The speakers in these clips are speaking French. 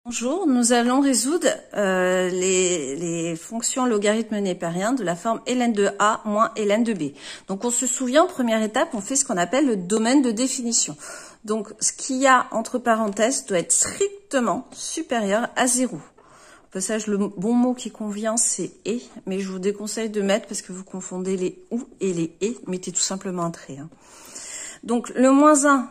Bonjour, nous allons résoudre les fonctions logarithmes népériens de la forme ln de a moins ln de b. Donc on se souvient, première étape, on fait ce qu'on appelle le domaine de définition. Donc ce qu'il y a entre parenthèses doit être strictement supérieur à 0. Au passage, le bon mot qui convient, c'est « et », mais je vous déconseille de mettre parce que vous confondez les « ou » et les « et », mettez tout simplement un trait. Donc le moins 1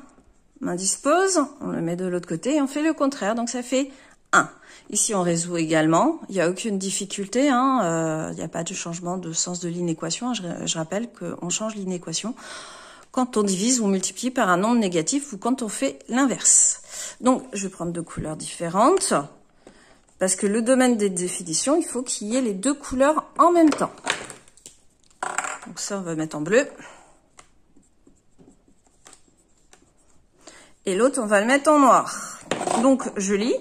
m'indispose, on le met de l'autre côté et on fait le contraire, donc ça fait 1. Ici, on résout également, il n'y a aucune difficulté, il n'y a pas de changement de sens de l'inéquation. Je rappelle qu'on change l'inéquation quand on divise ou multiplie par un nombre négatif ou quand on fait l'inverse. Donc, je vais prendre deux couleurs différentes, parce que le domaine des définitions, il faut qu'il y ait les deux couleurs en même temps. Donc ça, on va mettre en bleu. Et l'autre, on va le mettre en noir. Donc, je lis.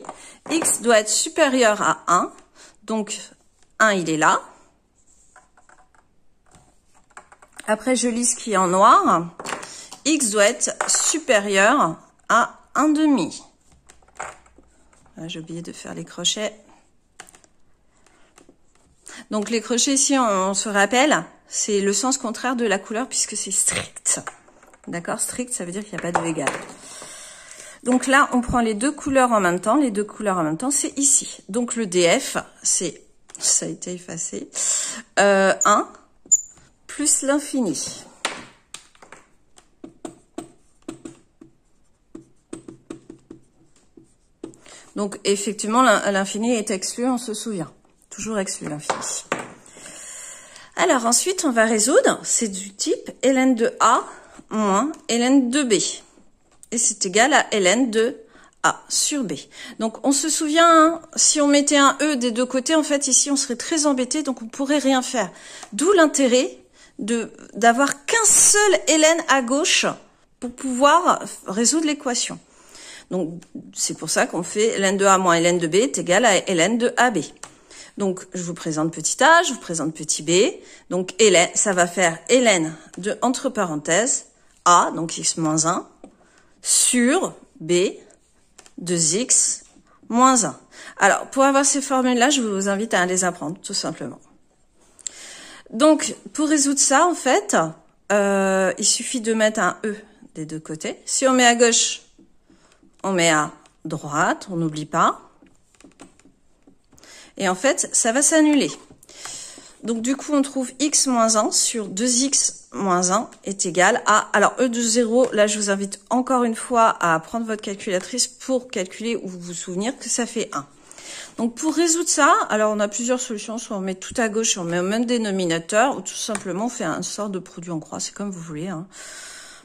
X doit être supérieur à 1. Donc, 1, il est là. Après, je lis ce qui est en noir. X doit être supérieur à 1,5. Là, j'ai oublié de faire les crochets. Donc, les crochets ici, on se rappelle, c'est le sens contraire de la couleur puisque c'est strict. D'accord? Strict, ça veut dire qu'il n'y a pas de égal. Donc là, on prend les deux couleurs en même temps. Les deux couleurs en même temps, c'est ici. Donc le DF, c'est, ça a été effacé, 1 plus l'infini. Donc effectivement, l'infini est exclu, on se souvient. Toujours exclu l'infini. Alors ensuite, on va résoudre. C'est du type ln de a moins ln de b. Et c'est égal à ln de a sur b. Donc, on se souvient, si on mettait un e des deux côtés, en fait, ici, on serait très embêté, donc on pourrait rien faire. D'où l'intérêt d'avoir qu'un seul ln à gauche pour pouvoir résoudre l'équation. Donc, c'est pour ça qu'on fait ln de a moins ln de b est égal à ln de ab. Donc, je vous présente petit a, je vous présente petit b. Donc, ln, ça va faire ln de, entre parenthèses, a, donc x moins 1, sur b, 2x, moins 1. Alors, pour avoir ces formules-là, je vous invite à les apprendre, tout simplement. Donc, pour résoudre ça, en fait, il suffit de mettre un e des deux côtés. Si on met à gauche, on met à droite, on n'oublie pas. Et en fait, ça va s'annuler. Donc, du coup, on trouve x moins 1 sur 2x moins 1 est égal à... Alors, e de 0, là, je vous invite encore une fois à prendre votre calculatrice pour calculer ou vous souvenir que ça fait 1. Donc, pour résoudre ça, alors on a plusieurs solutions. Soit on met tout à gauche, on met au même dénominateur, ou tout simplement on fait une sorte de produit en croix. C'est comme vous voulez. En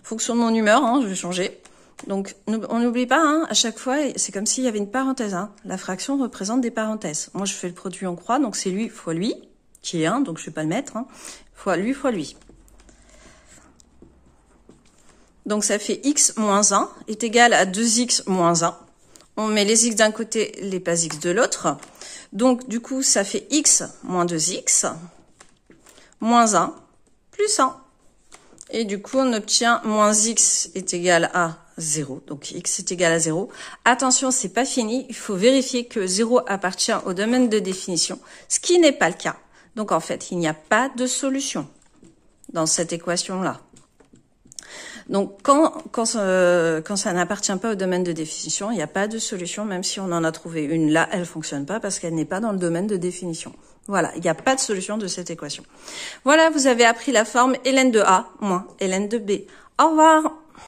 fonction de mon humeur, je vais changer. Donc, on n'oublie pas, à chaque fois, c'est comme s'il y avait une parenthèse. La fraction représente des parenthèses. Moi, je fais le produit en croix, donc c'est lui fois lui, qui est 1, donc je vais pas le mettre, fois lui fois lui. Donc ça fait x moins 1 est égal à 2x moins 1. On met les x d'un côté, les pas x de l'autre. Donc du coup, ça fait x moins 2x, moins 1, plus 1. Et du coup, on obtient moins x est égal à 0. Donc x est égal à 0. Attention, c'est pas fini. Il faut vérifier que 0 appartient au domaine de définition, ce qui n'est pas le cas. Donc, en fait, il n'y a pas de solution dans cette équation-là. Donc, quand ça n'appartient pas au domaine de définition, il n'y a pas de solution, même si on en a trouvé une là, elle fonctionne pas parce qu'elle n'est pas dans le domaine de définition. Voilà, il n'y a pas de solution de cette équation. Voilà, vous avez appris la forme ln de a moins ln de b. Au revoir!